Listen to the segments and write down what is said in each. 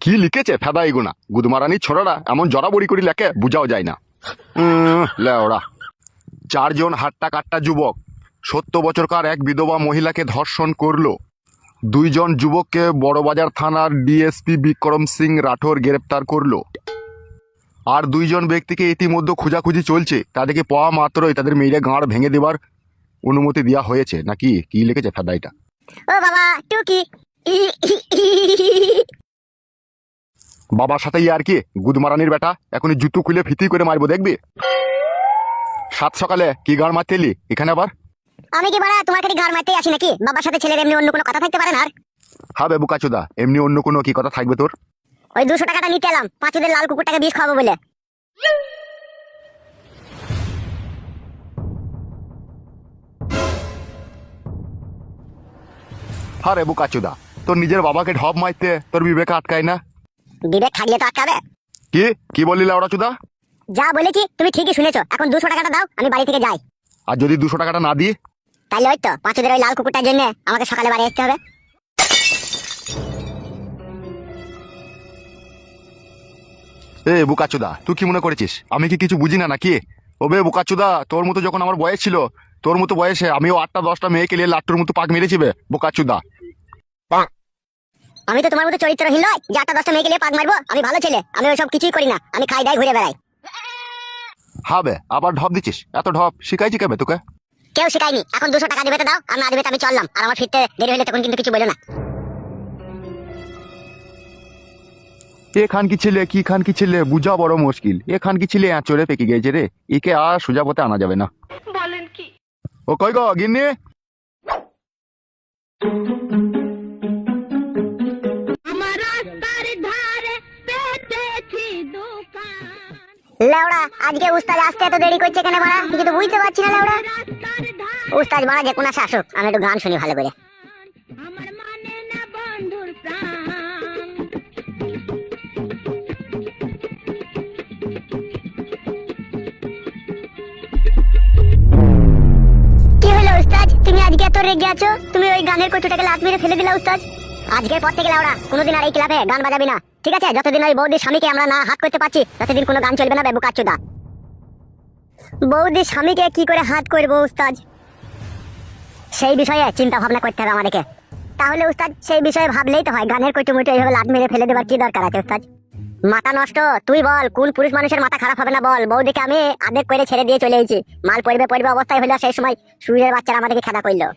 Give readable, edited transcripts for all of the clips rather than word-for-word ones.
কি লিখেছে ফেদা এগুনা গুদমারানি ছোড়ারা এমন জড়াবড়ি করে লেখে বুঝাও যায় না। লেওড়া। 4 জন হাট্টা কাট্টা যুবক 70 বছরকার এক বিধবা মহিলাকে ধর্ষণ করলো। 2 জন যুবককে বড়বাজার থানার ডিএসপি বিক্রম সিং রাঠোর গ্রেপ্তার করলো। আর 2 জন ব্যক্তিকে ইতিমধ্যে খোঁজাখুঁজি চলছে, তাদেরকে পাওয়া মাত্রই তাদের মেয়েরা গাঁড় ভেঙে দেবার অনুমতি দেওয়া হয়েছে। নাকি কি লিখেছে ফেদা এটা? ও বাবা টুকি বাবার সাথে আর কি গুদমারানির বেটা, এখনই জুতো খুলে ফিতি করে মারবো দেখবি। 7 সকালে কি গাঁড় মারতে এলি এখানে আবার? আমি কি বড়া তোমার কাছে ঘর মারতে আসি নাকি? বাবার সাথে ছেলের এমনি অন্য কোনো কথা থাকতে পারে না? আর হ্যাঁ বে বুকাচোদা, এমনি অন্য কোনো কি কথা থাকবে তোর? ওই 200 টাকাটা নিতে এলাম পাঁচুদের লাল কুকুরটাকে বিষ খাওয়াবো বলে। হ্যাঁ রে বুকাচোদা, তোর নিজের বাবাকে ঢপ মারতে তোর বিবেকে আটকায় না? বিবেক থাকলে তো আটকাবে। কি কি বললি লাউড়া চোদা? যা বলেছি তুমি ঠিকই শুনেছো। এখন 200 টাকাটা দাও, আমি বাড়ি থেকে যাই। আর যদি 200 টাকাটা না দিই? তাইলে ওই তো পাঁচুদের ওই লাল কুকুরটার জন্য আমাকে সকালে বাড়ি আসতে হবে। এ বুকাচোদা, তুই কি মনে করেছিস আমি কি কিছু বুঝি না নাকি? ওবে বুকাচোদা, তোর মতো যখন আমার বয়স ছিল, তোর মতো বয়সে আমিও 8টা 10টা মেয়েকে নিয়ে লাট্টুর মতো পাক মেরেছি বে বুকাচোদা। আমি তো তোমার মতো চরিত্রহীন নয় যে 8টা 10টা মেয়েকে নিয়ে পাক মারবো। আমি ভালো ছেলে, আমি ওইসব কিছুই করি না। আমি খাই দাই ঘুরে বেড়াই। হবে আবার ঢপ দিচ্ছিস? এত ঢপ শিখাইছি কেবে তোকে? কেউ শেখায়নি। এখন 200 টাকা দেবে তো দাও, আর না দেবে তো আমি চললাম। আর আমার ফিরতে দেরি হলে তখন কিন্তু কিছু বলো না। এ খান কি ছেলে কি খান কি ছেলে বুঝা বড় মুশকিল। এ খান কি ছেলে চড়ে পেকে গেছে রে, একে আর সোজা পথে আনা যাবে না। বলেন কি? ও কই গো গিন্নি? আমার রাস্তার ধারে পেতেছি দোকান, লেওড়া আজকে উস্তাদ আসতে এত দেরি করছে কেন বড়া? কিছু তো বুঝতে পারছি না লেওড়া। রাস্তার ধারে উস্তাদ বড়া যে কোন আসে আসুক, আমি একটু গান শুনি ভালো করে। আমার মানে না বন্ধুর প্রাণ। কি হলো উস্তাদ, তুমি আজকে এত রেগে আছো? তুমি ওই গানের কচুটাকে লাত মেরে ফেলে দিলা উস্তাদ। আজকের পর থেকে লেওড়া কোনোদিন আর এই ক্লাবে গান বাজাবি না, ঠিক আছে? যতদিন ওই বৌদির স্বামীকে আমরা না হাত করতে পারছি ততদিন কোনো গান চলবে না বেবু কাচ্চুদা। বৌদির স্বামীকে কি করে হাত করবো উস্তাদ, সেই বিষয়ে চিন্তা ভাবনা করতে হবে আমাদেরকে। তাহলে উস্তাদ সেই বিষয়ে ভাবলেই তো হয়, গানের কচু মুটে এইভাবে লাত মেরে ফেলে দেবার কি দরকার আছে উস্তাদ? মাথা নষ্ট। তুই বল কোন পুরুষ মানুষের মাথা খারাপ হবে না বল? বৌদিকে আমি আদেক করে ছেড়ে দিয়ে চলে এসেছি, মাল পড়বে পড়বে অবস্থায় হলো সেই সময় সুরের বাচ্চারা আমাদেরকে খেদা করলো।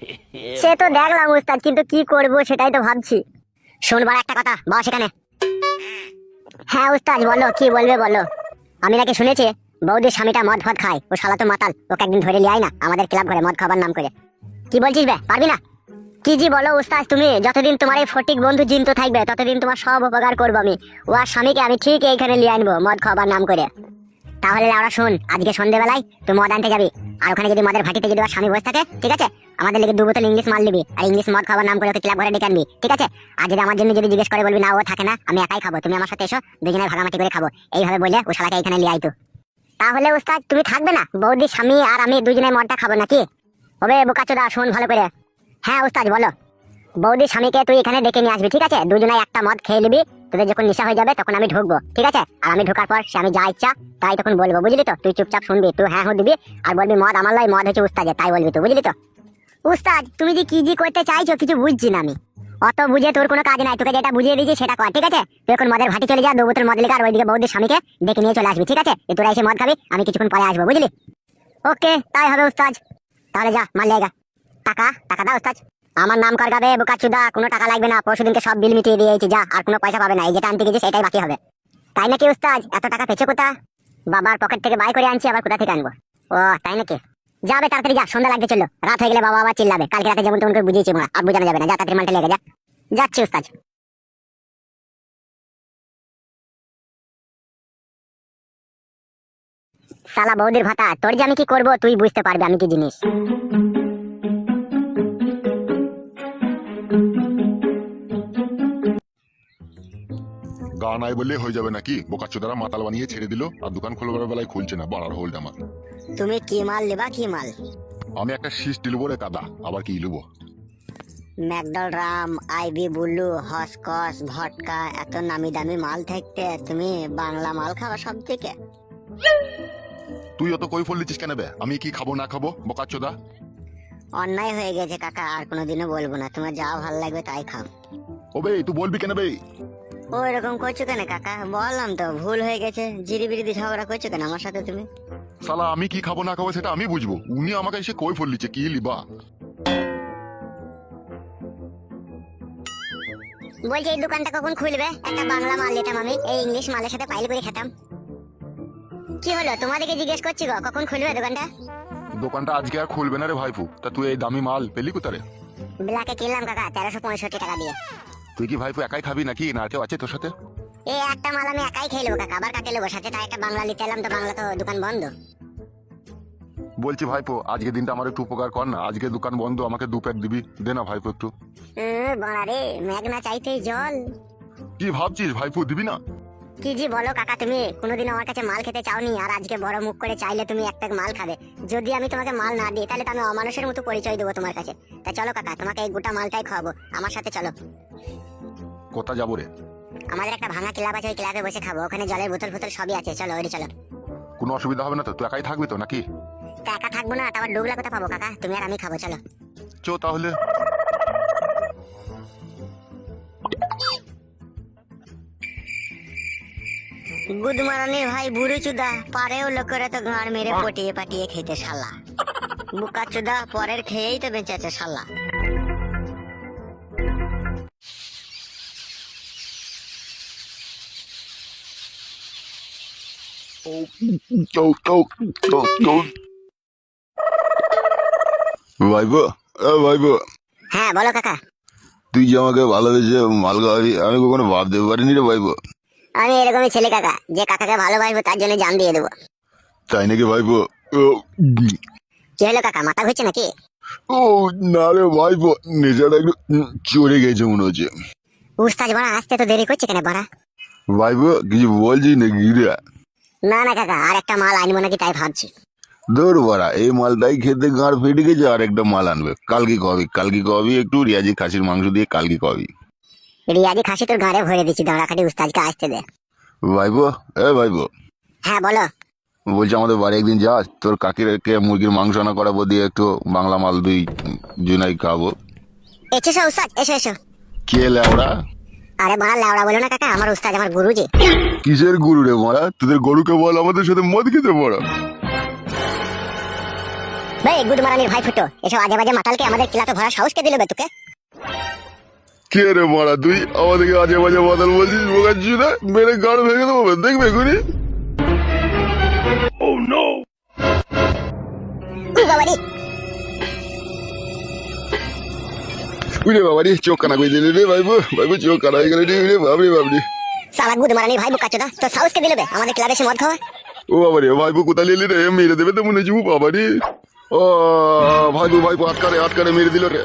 সে তো দেখলাম উস্তাদ, কিন্তু কি করব সেটাই তো ভাবছি। শুনবার একটা কথা বল সেখানে। হ্যাঁ উস্তাদ বলো, কি বলবে বলো। আমি নাকি শুনেছি বৌদির স্বামীটা মদ ফদ খায়, ও শালা তো মাতাল। ওকে একদিন ধরে লিয়ে আয় না আমাদের ক্লাব ঘরে মদ খাবার নাম করে। কি বলছিস বে, পারবি না? কি জি বলো উস্তাদ তুমি, যতদিন তোমার এই ফটিক বন্ধু জীবিত থাকবে ততদিন তোমার সব উপকার করবো আমি। ও আর স্বামীকে আমি ঠিক এইখানে লিয়ে আনবো মদ খাবার নাম করে। তাহলে লাউড়া শোন, আজকে সন্ধ্যেবেলায় তুই মদ আনতে যাবি, আর ওখানে যদি মদের ভাটিতে যদি ওর স্বামী বসে থাকে, ঠিক আছে, আমাদের লেগে 2 বোতল ইংলিশ মাল নিবি, আর ইংলিশ মদ খাবার নাম করে ওকে ক্লাব ঘরে ডেকে আনবি, ঠিক আছে? আর যদি আমার জন্য যদি জিজ্ঞেস করে বলবি না ও থাকে না আমি একাই খাবো, তুমি আমার সাথে এসো, দুজনে ভাগামাটি করে খাবো, এইভাবে বলে ও শালাকে এখানে লিয়ে আইতো। তাহলে উস্তাদ তুমি থাকবে না? বৌদির স্বামী আর আমি দুজনে মদটা খাবো নাকি? হবে বোকাচোদা শোন ভালো করে। হ্যাঁ উস্তাদ বলো। বৌদির স্বামীকে তুই এখানে ডেকে নিয়ে আসবি, ঠিক আছে? দুজনে একটা মদ খেয়ে নিবি, তোদের যখন নেশা হয়ে যাবে তখন আমি ঢুকবো, ঠিক আছে? আর আমি ঢোকার পর সে আমি যা ইচ্ছা তাই তখন বলবো, বুঝলি তো? তুই চুপচাপ শুনবি, তুই হ্যাঁ হ্যাঁ দিবি, আর বলবি মদ আমার লাই, মদ হচ্ছে উস্তাদের, তাই বলবি তো, বুঝলি তো? উস্তাদ তুমি যে কি জি করতে চাইছো কিছু বুঝছি না আমি। অত বুঝে তোর কোনো কাজ নাই, তোকে যেটা বুঝিয়ে দিয়েছি সেটা কর, ঠিক আছে? তুই এখন মদের ভাটি চলে যা, 2 বোতল মদ লেগে, আর ওইদিকে বৌদির স্বামীকে ডেকে নিয়ে চলে আসবি, ঠিক আছে? তোরা এসে মদ খাবি, আমি কিছুক্ষণ পরে আসবো, বুঝলি? ওকে তাই হবে উস্তাদ। তাহলে যা মাল লেগা। টাকা টাকা দাও উস্তাদ। আমার নাম কর গাবে বোকাচুদা, কোনো টাকা লাগবে না। পরশুদিনকে সব বিল মিটিয়ে দিয়েছি, যা আর কোনো পয়সা পাবে না। এই যেটা আনতে গেছিস এটাই বাকি হবে। তাই নাকি উস্তাদ? এত টাকা পেছো কোথা? বাবার পকেট থেকে বাই করে আনছি, আবার কোথা থেকে আনবো? ও তাই নাকি? যাবে তাড়াতাড়ি যা, সন্ধ্যা লাগতে চললো। রাত হয়ে গেলে বাবা আবার চিল্লাবে। কালকে রাতে যেমন তেমন করে বুঝিয়েছি, আর বুঝানো যাবে না। যা তাড়াতাড়ি মালটা লেগে যা। যাচ্ছি উস্তাদ। শালা বৌদির ভাতা, তোর যে আমি কি করবো তুই বুঝতে পারবি আমি কি জিনিস। গা নাই বললে হয়ে যাবে নাকি? বোকাচোদারা মাতাল বানিয়ে ছেড়ে দিল, আর দোকান খোলবার বেলায় খুলছে না। বাড়ার হোল্ড আমার। তুমি কি মাল নেবা? কি মাল? আমি একটা শীষ লুবো রে কাদা, আবার কি লুবো? ম্যাকডল রাম, আইবি বুলু, হসকস, ভটকা, এত নামি দামি মাল থাকতে তুমি বাংলা মাল খাওয়া সব থেকে। তুই অত কই ফেললিছিস কেন বে? আমি কি খাবো না খাবো বোকাচোদা? অন্যায় হয়ে গেছে কাকা, আর কোনোদিনও বলবো না, তোমার যা ভালো লাগবে তাই খাও। ওবে তুই বলবি কেন বে? ও এরকম করছো কেন কাকা? বললাম তো ভুল হয়ে গেছে, জিরি বিরিদি ঝগড়া করছো কেন আমার সাথে তুমি? শালা আমি কি খাবো না খাবো সেটা আমি বুঝবো, উনি আমাকে এসে কই ফেললিছে কি লিবা? বলছি এই দোকানটা কখন খুলবে? একটা বাংলা মাল নিতাম আমি, এই ইংলিশ মালের সাথে পাইল করে খেতাম। কি হলো তোমাদেরকে জিজ্ঞেস করছি গো, কখন খুলবে দোকানটা? দোকানটা আজকে আর খুলবে না রে ভাইপু। তা তুই এই দামি মাল পেলি কোথারে? ব্ল্যাকে কিনলাম কাকা 1365 টাকা দিয়ে। তুই কি ভাইপু একাই খাবি নাকি না আর কেউ আছে তোর সাথে? এই একটা মাল আমি একাই খেয়ে নেবো কাকা, আবার কাকে নেবো সাথে? তাই একটা বাংলা নিতে এলাম, তো বাংলা তো দোকান বন্ধ। বলছি ভাইপো আজকে দিনটা আমার একটু উপকার কর না, আজকে দোকান বন্ধ, আমাকে 2 প্যাক দিবি, দে না ভাইপো একটু। বড়া রে, মেঘ না চাইতেই জল। কি ভাবছিস ভাইপো, দিবি না? কি জি বলো কাকা, তুমি কোনোদিন আমার কাছে মাল খেতে চাওনি, আর আজকে বড় মুখ করে চাইলে তুমি এক প্যাক মাল খাবে। যদি আমি তোমাকে মাল না দিই তাহলে তো আমি অমানুষের মতো পরিচয় দেবো তোমার কাছে। তা চলো কাকা, তোমাকে এই গোটা মালটাই খাওয়াবো, আমার সাথে চলো। কোথা যাবো রে? আমাদের একটা ভাঙা ক্লাব আছে, ওই ক্লাবে বসে খাবো, ওখানে জলের বোতল ফোতল সবই আছে, চলো ওই চলো। কোনো অসুবিধা হবে না তো? তুই একাই থাকবি তো নাকি? তা একা থাকবো না, তারপর ডুবলা কোথা পাবো কাকা? তুমি আর আমি খাবো, চলো। চো তাহলে। গুদমারানির ভাই বুড়ো চুদা, পারেও লোকেরা তো গাঁড় মেরে পটিয়ে পাটিয়ে খেতে শালা। বুকা চুদা পরের খেয়েই তো বেঁচে আছে শালা। ভাইবো, ভাইবো, হ্যাঁ বলো কাকা। তুই যে আমাকে ভালোবেসে মাল খাওয়াবি আমি কখনো ভাবতে পারিনি রে ভাইবো। আমি এরকমই ছেলে কাকা, যে কাকাকে ভালোবাসবো তার জন্য জান দিয়ে দেবো। তাই নাকি ভাইবো? কি হলো কাকা, মাথা ঘুরছে নাকি? ও না রে ভাইবো, নেশাটা একটু চড়ে গেছে মনে হচ্ছে। উস্তাজ বড়া আসতে তো দেরি করছে কেন বড়া? ভাইবো কিছু বলছি নাকি রে? না না কাকা, আর একটা মাল আনবো নাকি তাই ভাবছি। দৌড় বাড়া, এই মালটাই খেতে গাঁড় ফেটে গেছে, আর একটা মাল আনবে। কালকে কবি একটু রিয়াজি খাসির মাংস দিয়ে কালকে কবি। রিয়াজি খাসি তোর ঘরে ভরে দিচ্ছি, দাঁড়া খাটি উস্তাজকে আসতে দে। ভাইবো, ভাইবো, হ্যাঁ বলো। বলছি আমাদের বাড়ি একদিন যাস, তোর কাকিরকে মুরগির মাংস আনা করাবো, দিয়ে একটু বাংলা মাল দুই জনাই খাবো। এসো উস্তাজ, এসো এসো। কে লেওড়া? আরে বড়া লেওড়া বলো না কাকা, আমার উস্তাজ আমার গুরুজি। কিসের গুরু রে মারা? তোদের গরুকে বল আমাদের সাথে মদ খেতে পড়া। ভাই গুদমারানির ভাই ফুটো, এসব আজে বাজে মাতালকে আমাদের ক্লাবে ভরা সাহস কে দিল বে তোকে? কে রে মারা তুই? আমাদেরকে আজে বাজে বদল বলছিস, বোকাচ্ছিস না? মেরে গাড় ভেঙে দেবো, দেখবে এখনই। বাবারি উরে বাবারি, চোখ কানা করে দিলি রে ভাইবো, ভাইবো চোখ কানা হয়ে গেল রে বাবরি বাবরি। সালা গুদমারানির ভাই বুকাচোদা, তো সাহস কে দিল বে আমাদের ক্লাবে এসে মদ খাওয়া? ও বাবারি, ভাইবো কোথায় এলি রে? মেরে দেবে তো মনে হচ্ছে বাবারি। ও ভাইবো, ভাইবো আটকারে মেরে দিল রে।